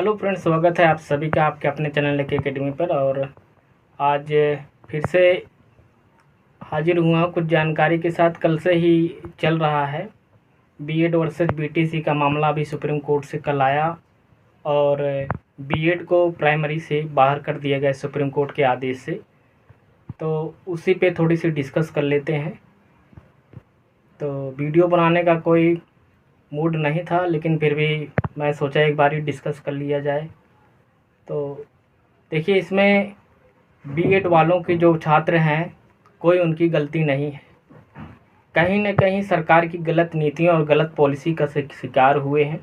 Hello friends, स्वागत है आप सभी का आपके अपने चैनल लेके एकेडमी पर। और आज फिर से हाजिर हुआ कुछ जानकारी के साथ। कल से ही चल रहा है बीएड वर्सेस बीटीसी का मामला, अभी सुप्रीम कोर्ट से कल आया और बीएड को प्राइमरी से बाहर कर दिया गया सुप्रीम कोर्ट के आदेश से। तो उसी पे थोड़ी सी डिस्कस कर लेते हैं। तो वीडियो बनाने का कोई मूड नहीं था, लेकिन फिर भी मैं सोचा एक बार ही डिस्कस कर लिया जाए। तो देखिए, इसमें बीएड वालों के जो छात्र हैं, कोई उनकी गलती नहीं है। कहीं न कहीं सरकार की गलत नीतियों और गलत पॉलिसी का शिकार हुए हैं।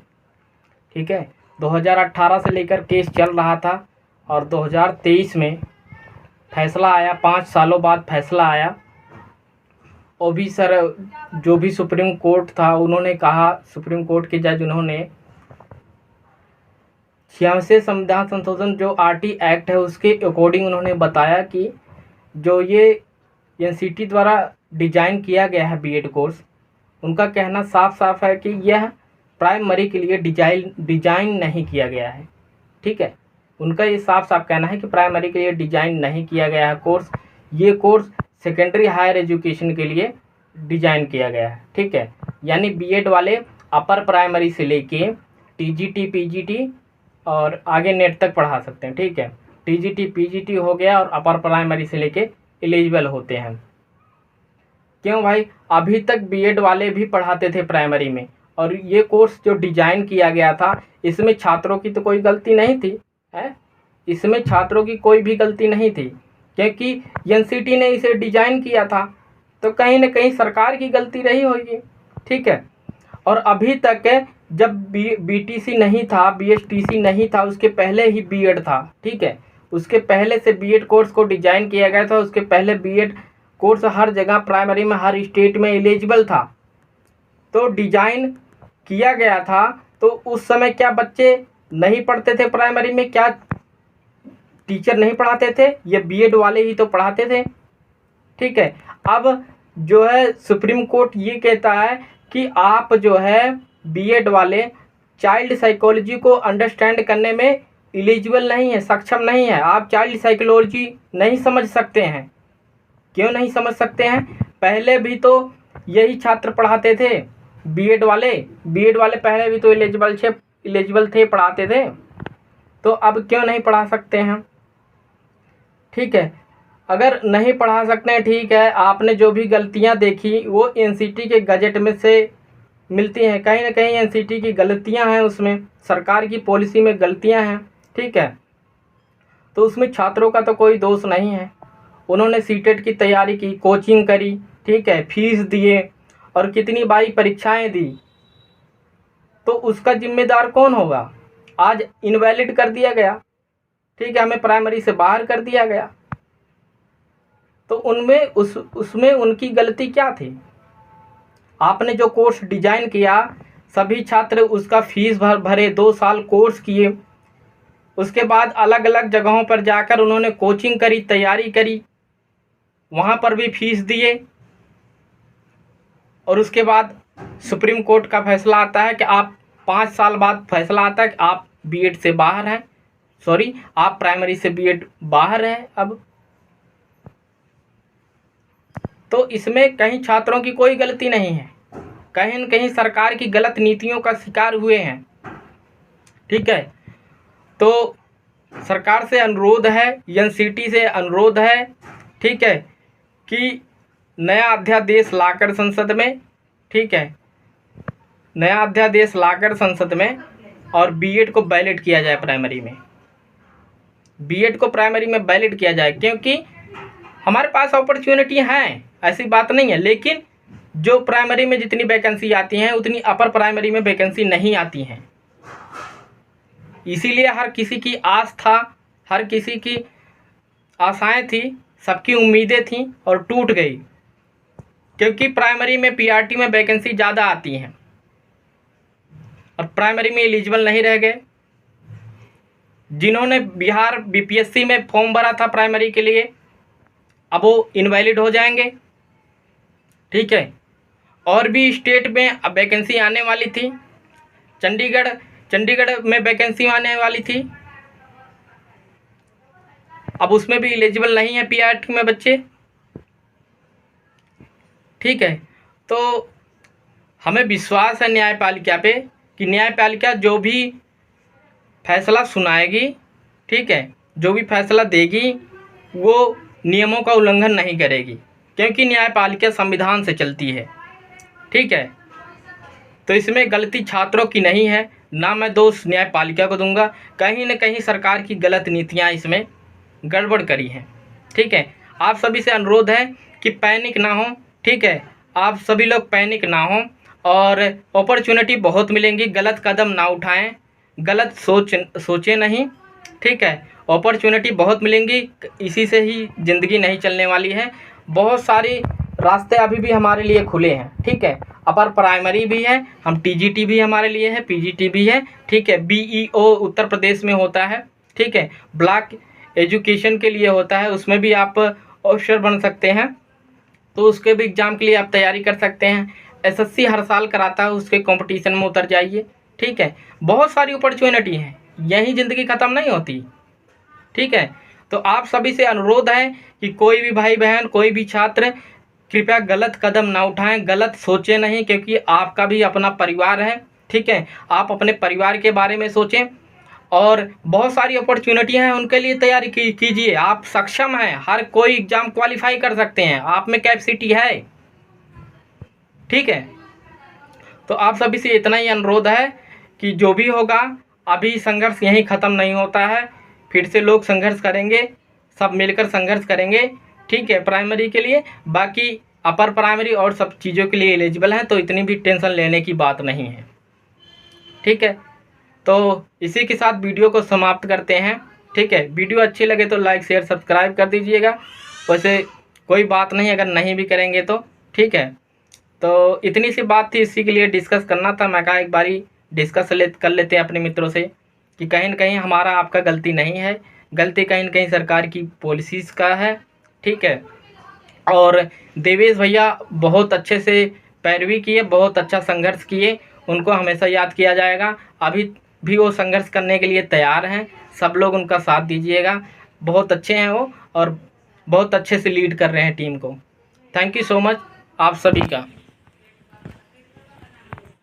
ठीक है, 2018 से लेकर केस चल रहा था और 2023 में फैसला आया। 5 सालों बाद फैसला आया। और भी सर, जो भी सुप्रीम कोर्ट था, उन्होंने कहा, सुप्रीम कोर्ट के जज, उन्होंने 86 संविधान संशोधन जो आरटी एक्ट है उसके अकॉर्डिंग उन्होंने बताया कि जो ये एनसीटी द्वारा डिजाइन किया गया है बीएड कोर्स, उनका कहना साफ साफ है कि यह प्राइमरी के लिए डिजाइन नहीं किया गया है। ठीक है, उनका ये साफ साफ कहना है कि प्राइमरी के लिए डिजाइन नहीं किया गया है कोर्स। ये कोर्स सेकेंडरी हायर एजुकेशन के लिए डिजाइन किया गया है। ठीक है, यानी बीएड वाले अपर प्राइमरी से लेके टीजीटी पीजीटी और आगे नेट तक पढ़ा सकते हैं। ठीक है, टीजीटी पीजीटी हो गया और अपर प्राइमरी से लेके एलिजिबल होते हैं। क्यों भाई, अभी तक बीएड वाले भी पढ़ाते थे प्राइमरी में, और ये कोर्स जो डिजाइन किया गया था, इसमें छात्रों की तो कोई गलती नहीं थी है। इसमें छात्रों की कोई भी गलती नहीं थी, क्योंकि एनसीटी ने इसे डिजाइन किया था। तो कहीं ना कहीं सरकार की गलती रही होगी। ठीक है, और अभी तक जब बीटीसी नहीं था, बीएसटीसी नहीं था, उसके पहले ही बीएड था। ठीक है, उसके पहले से बीएड कोर्स को डिजाइन किया गया था। उसके पहले बीएड कोर्स हर जगह प्राइमरी में, हर स्टेट में एलिजिबल था। तो डिजाइन किया गया था। तो उस समय क्या बच्चे नहीं पढ़ते थे प्राइमरी में? क्या टीचर नहीं पढ़ाते थे? ये बीएड वाले ही तो पढ़ाते थे। ठीक है, अब जो है सुप्रीम कोर्ट ये कहता है कि आप जो है बीएड वाले चाइल्ड साइकोलॉजी को अंडरस्टैंड करने में एलिजिबल नहीं है, सक्षम नहीं है। आप चाइल्ड साइकोलॉजी नहीं समझ सकते हैं। क्यों नहीं समझ सकते हैं? पहले भी तो यही छात्र पढ़ाते थे बीएड वाले। बीएड वाले पहले भी तो एलिजिबल थे, पढ़ाते थे। तो अब क्यों नहीं पढ़ा सकते हैं? ठीक है, अगर नहीं पढ़ा सकते हैं, ठीक है, आपने जो भी गलतियां देखी वो एनसीटी के गजट में से मिलती हैं। कहीं ना कहीं एनसीटी की गलतियां हैं, उसमें सरकार की पॉलिसी में गलतियां हैं। ठीक है, तो उसमें छात्रों का तो कोई दोष नहीं है। उन्होंने सीटेट की तैयारी की, कोचिंग करी, ठीक है, फीस दिए और कितनी बारी परीक्षाएं दी। तो उसका जिम्मेदार कौन होगा? आज इनवैलिड कर दिया गया। ठीक है, हमें प्राइमरी से बाहर कर दिया गया। तो उसमें उनकी गलती क्या थी? आपने जो कोर्स डिजाइन किया, सभी छात्र उसका फीस भरे, 2 साल कोर्स किए, उसके बाद अलग अलग जगहों पर जाकर उन्होंने कोचिंग करी, तैयारी करी, वहाँ पर भी फीस दिए, और उसके बाद सुप्रीम कोर्ट का फैसला आता है कि आप 5 साल बाद फैसला आता है कि आप बीएड से बाहर हैं, आप प्राइमरी से बीएड बाहर हैं। अब तो इसमें कहीं छात्रों की कोई गलती नहीं है, कहीं न कहीं सरकार की गलत नीतियों का शिकार हुए हैं। ठीक है, तो सरकार से अनुरोध है, एनसीटी से अनुरोध है, ठीक है, कि नया अध्यादेश लाकर संसद में, ठीक है, नया अध्यादेश लाकर संसद में और बीएड को वैलिड किया जाए प्राइमरी में। बीएड को प्राइमरी में वैलिड किया जाए, क्योंकि हमारे पास अपॉर्चुनिटी हैं, ऐसी बात नहीं है। लेकिन जो प्राइमरी में जितनी वैकेंसी आती हैं, उतनी अपर प्राइमरी में वैकेंसी नहीं आती हैं। इसीलिए हर किसी की आस था, हर किसी की आशाएं थी, सबकी उम्मीदें थीं और टूट गई, क्योंकि प्राइमरी में पीआरटी में वैकेंसी ज़्यादा आती हैं और प्राइमरी में एलिजिबल नहीं रह गए। जिन्होंने बिहार बीपीएससी में फॉर्म भरा था प्राइमरी के लिए, अब वो इनवैलिड हो जाएंगे। ठीक है, और भी स्टेट में अब वैकेंसी आने वाली थी। चंडीगढ़ चंडीगढ़ में वैकेंसी आने वाली थी, अब उसमें भी एलिजिबल नहीं है पीआरटी में बच्चे। ठीक है, तो हमें विश्वास है न्यायपालिका पे कि न्यायपालिका जो भी फैसला सुनाएगी, ठीक है, जो भी फैसला देगी वो नियमों का उल्लंघन नहीं करेगी, क्योंकि न्यायपालिका संविधान से चलती है। ठीक है, तो इसमें गलती छात्रों की नहीं है, ना मैं दोष न्यायपालिका को दूंगा। कहीं न कहीं सरकार की गलत नीतियां इसमें गड़बड़ करी हैं। ठीक है, आप सभी से अनुरोध है कि पैनिक ना हो। ठीक है, आप सभी लोग पैनिक ना हो और अपॉर्चुनिटी बहुत मिलेंगी, गलत कदम ना उठाएं, गलत सोचें नहीं। ठीक है, अपॉर्चुनिटी बहुत मिलेंगी, इसी से ही ज़िंदगी नहीं चलने वाली है। बहुत सारी रास्ते अभी भी हमारे लिए खुले हैं। ठीक है, अपर प्राइमरी भी है, हम टीजीटी भी हमारे लिए है, पीजीटी भी है। ठीक है, बीईओ उत्तर प्रदेश में होता है। ठीक है, ब्लॉक एजुकेशन के लिए होता है, उसमें भी आप ऑफिसर बन सकते हैं, तो उसके भी एग्ज़ाम के लिए आप तैयारी कर सकते हैं। एसएससी हर साल कराता है, उसके कंपटीशन में उतर जाइए। ठीक है, बहुत सारी अपॉर्चुनिटी हैं, यही ज़िंदगी ख़त्म नहीं होती। ठीक है, तो आप सभी से अनुरोध है कि कोई भी भाई बहन, कोई भी छात्र कृपया गलत कदम ना उठाएं, गलत सोचें नहीं, क्योंकि आपका भी अपना परिवार है। ठीक है, आप अपने परिवार के बारे में सोचें और बहुत सारी अपॉर्चुनिटी हैं, उनके लिए तैयारी कीजिए। आप सक्षम हैं, हर कोई एग्ज़ाम क्वालिफाई कर सकते हैं, आप में कैपेसिटी है। ठीक है, तो आप सभी से इतना ही अनुरोध है कि जो भी होगा, अभी संघर्ष यहीं ख़त्म नहीं होता है, फिर से लोग संघर्ष करेंगे, सब मिलकर संघर्ष करेंगे। ठीक है, प्राइमरी के लिए, बाकी अपर प्राइमरी और सब चीज़ों के लिए एलिजिबल हैं, तो इतनी भी टेंशन लेने की बात नहीं है। ठीक है, तो इसी के साथ वीडियो को समाप्त करते हैं। ठीक है, वीडियो अच्छी लगे तो लाइक शेयर सब्सक्राइब कर दीजिएगा, वैसे कोई बात नहीं अगर नहीं भी करेंगे तो। ठीक है, तो इतनी सी बात थी, इसी के लिए डिस्कस करना था। मैं कहा एक बारी डिस्कस कर लेते हैं अपने मित्रों से कि कहीं न कहीं हमारा आपका गलती नहीं है, गलती कहीं न कहीं सरकार की पॉलिसीज़ का है। ठीक है, और देवेश भैया बहुत अच्छे से पैरवी किए, बहुत अच्छा संघर्ष किए, उनको हमेशा याद किया जाएगा। अभी भी वो संघर्ष करने के लिए तैयार हैं, सब लोग उनका साथ दीजिएगा। बहुत अच्छे हैं वो और बहुत अच्छे से लीड कर रहे हैं टीम को। थैंक यू सो मच आप सभी का।